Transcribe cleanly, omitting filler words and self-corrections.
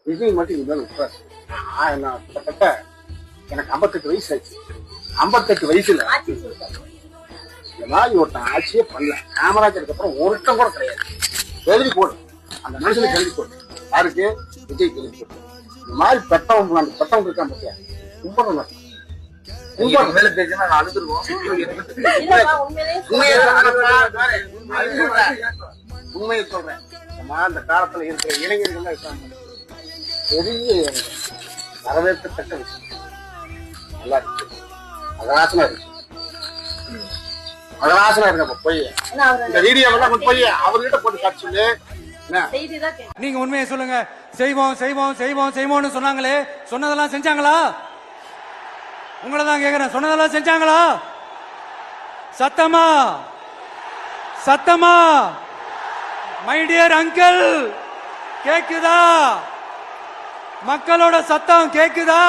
விஜய் மட்டும் இருந்தாலும் விட்டுறாரு. நான் கிட்டத்தட்ட எனக்கு 58 வயசு ஆச்சு. 58 வயசுல இந்த மாதிரி ஒருத்தன் ஆட்சியே பண்ணல. காமராஜருக்கு அப்புறம் ஒருத்தம் கூட கிடையாது. எழுதி போடு, அந்த மனுஷனுக்கு எழுதி போடு. யாருக்கு? விஜய் எழுதி போடு. இந்த மாதிரி பெற்றவங்க, அந்த பெற்றவங்க இருக்கான் பத்தியா, கும்பிடணும். மேல பேசினா நான் அழுதுருவோம். உண்மையை சொல்றேன். அந்த காலத்துல இருக்கிற இளைஞர்கள் இருக்காங்க, பெரிய வரவேற்கத்தக்க விஷயம். நல்லா இருக்கு, அகராசனா இருக்கு, அகராசனா இருக்க. போய் இந்த வீடியோவெல்லாம் போய் அவர்கிட்ட போட்டு காட்சி சொல்லு. நீங்க உண்மையை சொல்லுங்க. செய்வோம் செய்வோம் செய்வோம் செய்வோம்னு சொன்னாங்களே, சொன்னதெல்லாம் செஞ்சாங்களா? உங்களை தான் கேக்குறேன், சொன்னதெல்லாம் செஞ்சாங்களா? சத்தமா சத்தமா மை டியர் அங்கிள், கேக்குதா? மக்களோட சத்தம் கேக்குதா?